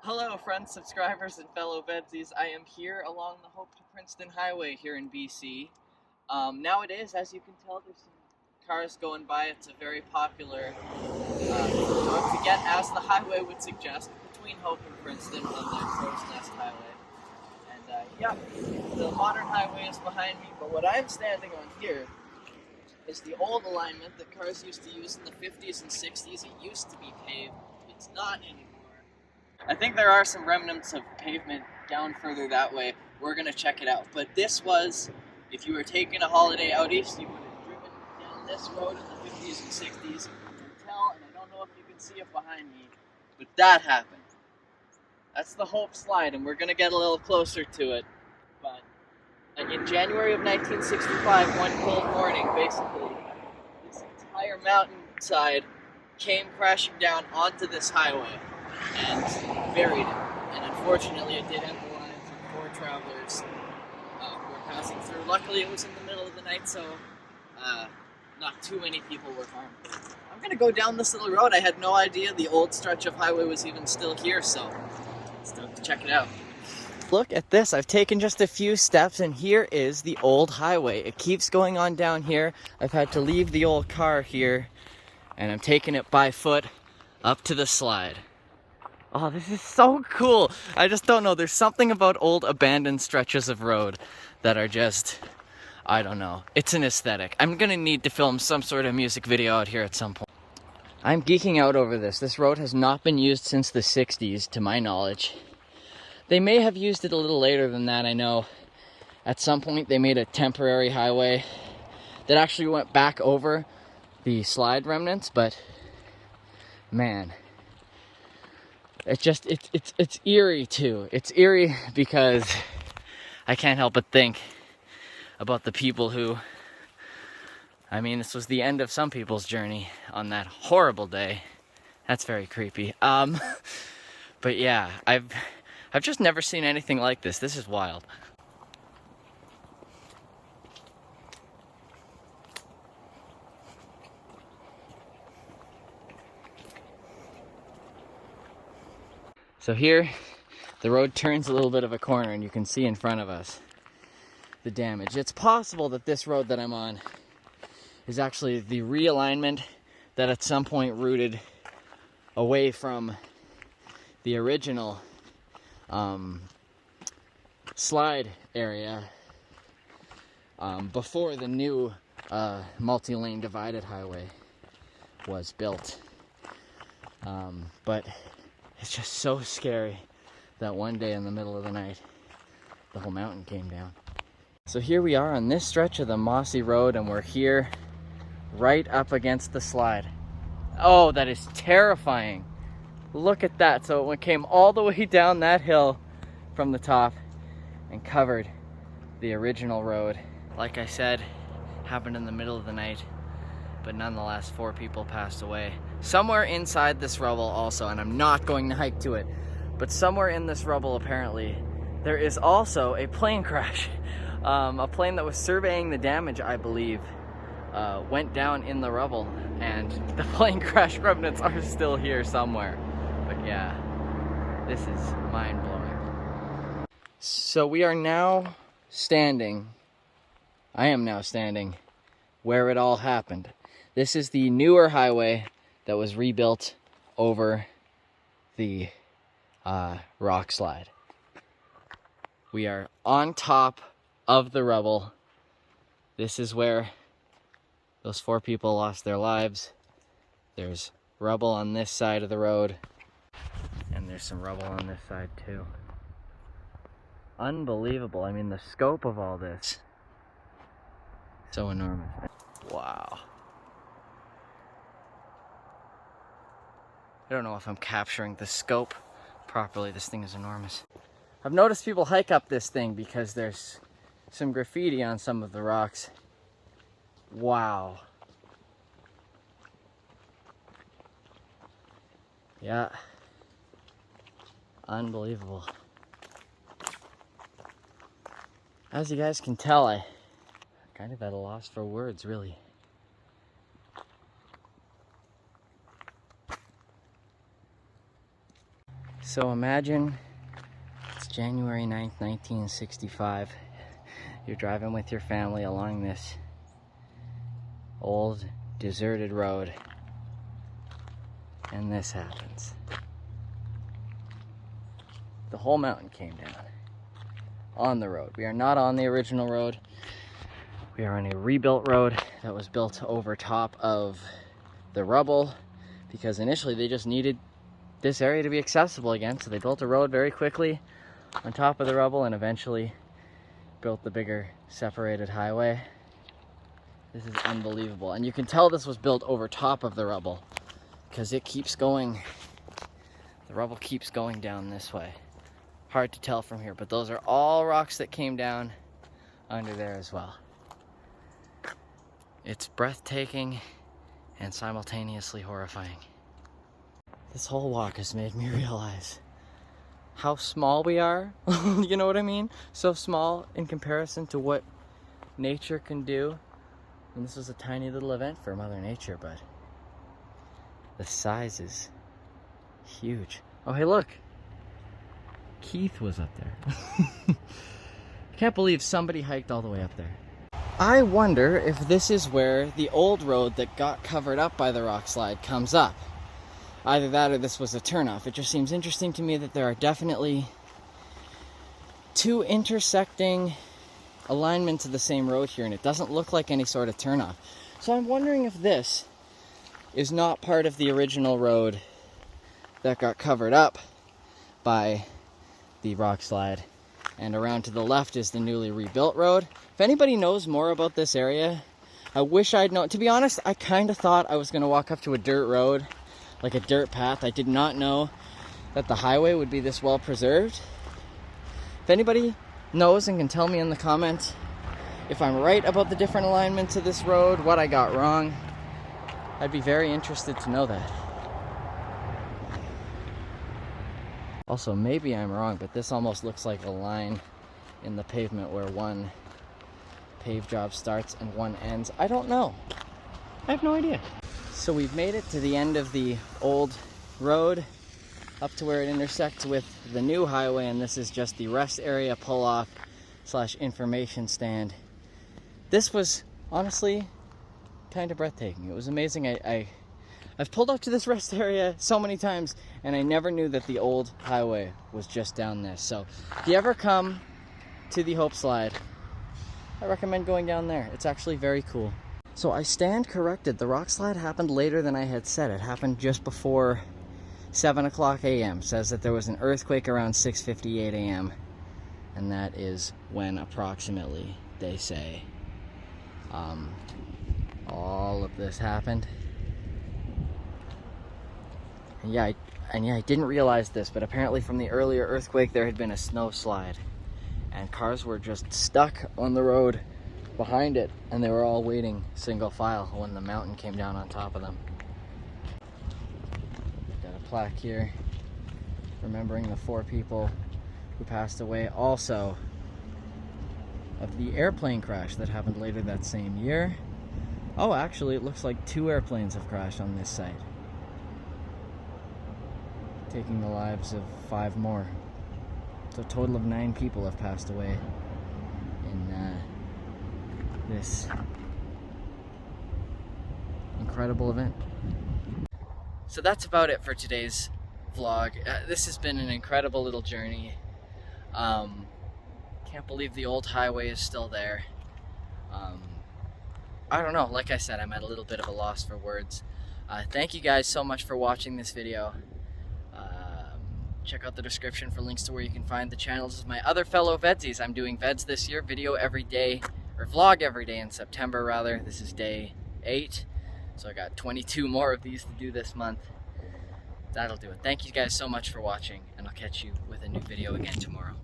Hello friends, subscribers, and fellow VEDSies. I am here along the Hope-Princeton highway here in BC. Nowadays, as you can tell, there's some cars going by. It's a very popular road to get, as the highway would suggest, between Hope and Princeton on the Crow's Nest Highway. And yeah, the modern highway is behind me, but what I'm standing on here is the old alignment that cars used to use in the 50s and 60s. It used to be paved. It's not anymore. I think there are some remnants of pavement down further that way. We're going to check it out. But this was, if you were taking a holiday out east, you would have driven down this road in the 50s and 60s until, and I don't know if you can see it behind me, but that happened. That's the Hope Slide, and we're going to get a little closer to it. But in January of 1965, one cold morning, basically, this entire mountainside came crashing down onto this highway and buried it. And unfortunately, it did end the lives of 4 travelers who were passing through. Luckily, it was in the middle of the night, so not too many people were harmed. I'm gonna go down this little road. I had no idea the old stretch of highway was even still here, so let's check it out. Look at this. I've taken just a few steps, and here is the old highway. It keeps going on down here. I've had to leave the old car here, and I'm taking it by foot up to the slide. Oh, this is so cool. I just don't know. There's something about old abandoned stretches of road that are just, I don't know. It's an aesthetic. I'm gonna need to film some sort of music video out here at some point. I'm geeking out over this. This road has not been used since the 60s, to my knowledge. They may have used it a little later than that, I know. At some point they made a temporary highway that actually went back over the slide remnants, but man, it's eerie too. It's eerie because I can't help but think about the people who, I mean, this was the end of some people's journey on that horrible day. That's very creepy. But yeah, I've just never seen anything like this. This is wild. So here, the road turns a little bit of a corner, and you can see in front of us the damage. It's possible that this road that I'm on is actually the realignment that at some point routed away from the original slide area before the new multi-lane divided highway was built. But it's just so scary that one day in the middle of the night, the whole mountain came down. So here we are on this stretch of the mossy road, and we're here right up against the slide. Oh, that is terrifying. Look at that. So it came all the way down that hill from the top and covered the original road. Like I said, happened in the middle of the night, but nonetheless 4 people passed away. Somewhere inside this rubble also, and I'm not going to hike to it, but somewhere in this rubble apparently there is also a plane crash. A plane that was surveying the damage, I believe, went down in the rubble, and the plane crash remnants are still here somewhere. But yeah, this is mind-blowing. So we are now standing, I am now standing where it all happened. This is the newer highway that was rebuilt over the rock slide. We are on top of the rubble. This is where those 4 people lost their lives. There's rubble on this side of the road, and there's some rubble on this side too. Unbelievable. I mean, the scope of all this, so enormous. Wow. I don't know if I'm capturing the scope properly. This thing is enormous. I've noticed people hike up this thing because there's some graffiti on some of the rocks. Wow. Yeah. Unbelievable. As you guys can tell, I'm kind of at a loss for words, really. So imagine it's January 9th, 1965. You're driving with your family along this old, deserted road, and this happens. The whole mountain came down on the road. We are not on the original road. We are on a rebuilt road that was built over top of the rubble because initially they just needed this area to be accessible again, so they built a road very quickly on top of the rubble and eventually built the bigger separated highway. This is unbelievable, and you can tell this was built over top of the rubble because it keeps going. The rubble keeps going down this way. Hard to tell from here, but those are all rocks that came down under there as well. It's breathtaking and simultaneously horrifying. This whole walk has made me realize how small we are. You know what I mean? So small in comparison to what nature can do. And this was a tiny little event for Mother Nature, but the size is huge. Oh, hey, look. Keith was up there. I can't believe somebody hiked all the way up there. I wonder if this is where the old road that got covered up by the rock slide comes up. Either that or this was a turnoff. It just seems interesting to me that there are definitely two intersecting alignments of the same road here, and it doesn't look like any sort of turnoff. So I'm wondering if this is not part of the original road that got covered up by the rock slide, and around to the left is the newly rebuilt road. If anybody knows more about this area, I wish I'd known. To be honest, I kind of thought I was going to walk up to a dirt road, like a dirt path. I did not know that the highway would be this well preserved. If anybody knows and can tell me in the comments if I'm right about the different alignments of this road, what I got wrong, I'd be very interested to know that. Also, maybe I'm wrong, but this almost looks like a line in the pavement where one pave job starts and one ends. I don't know. I have no idea. So we've made it to the end of the old road, up to where it intersects with the new highway, and this is just the rest area pull-off / information stand. This was honestly kind of breathtaking. It was amazing. I've pulled up to this rest area so many times, and I never knew that the old highway was just down this. So if you ever come to the Hope Slide, I recommend going down there. It's actually very cool. So I stand corrected. The rock slide happened later than I had said. It happened just before 7 o'clock a.m. Says that there was an earthquake around 6:58 a.m. And that is when approximately, they say, all of this happened. And yeah, I didn't realize this, but apparently from the earlier earthquake there had been a snow slide. And cars were just stuck on the road behind it, and they were all waiting single file when the mountain came down on top of them. Got a plaque here remembering the 4 people who passed away, also of the airplane crash that happened later that same year. Oh, actually it looks like 2 airplanes have crashed on this site, taking the lives of 5 more. So a total of 9 people have passed away in this incredible event. So that's about it for today's vlog. This has been an incredible little journey. Can't believe the old highway is still there. I don't know, like I said, I'm at a little bit of a loss for words. Thank you guys so much for watching this video. Check out the description for links to where you can find the channels of my other fellow VEDSies. I'm doing VEDS this year, video every day, or vlog every day in September rather. This is day 8, so I got 22 more of these to do this month. That'll do it. Thank you guys so much for watching, and I'll catch you with a new video again tomorrow.